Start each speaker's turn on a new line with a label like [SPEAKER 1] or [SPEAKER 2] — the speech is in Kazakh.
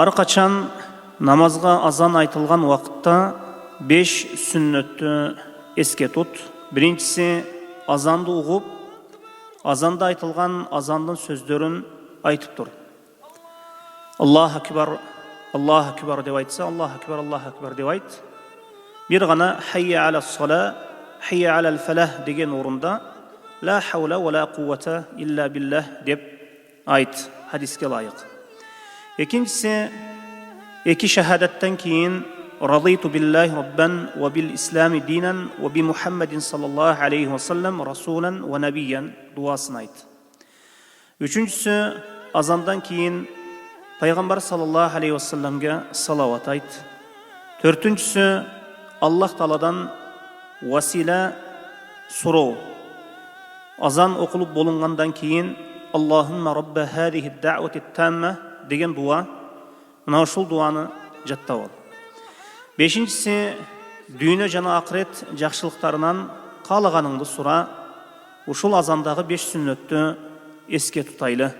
[SPEAKER 1] Арқачан намазға азан айтылған уақытта 5 сүннетті еске тұт. Біріншісі, азанды ұғып, азанда айтылған азандың сөздерін айтып тұр. Аллах акбар деп айтса, Аллах акбар деп айт. Bir ғана хайя аля сала, хайя аля фалах деген орында ла хаула ва ла қуввата илля биллах деп айт. Хадиске лайық. Екіншісі, екі шахадаттан кейін радиту биллахи раббан ва бил ислами динан ва би Мухаммадин саллаллаху алейхи ва саллам расулан ва набиян дуасын айт. Үшіншісі, азандан кейін пайғамбар саллаллаху алейхи ва салламға салауат айт. Төртіншісі, Аллах Тааладан васила сұрау. Азан оқылып болынғандан кейін Аллахумма рабба хадихи даъвати тамма деген дуа, мына ушул дуаны жаттап ал. Бешинчиси, дүйнө жана акырет жакшылыктарынан каалаганыңды сура. Ушул азандагы 5 сүннөттү эске тутайлы.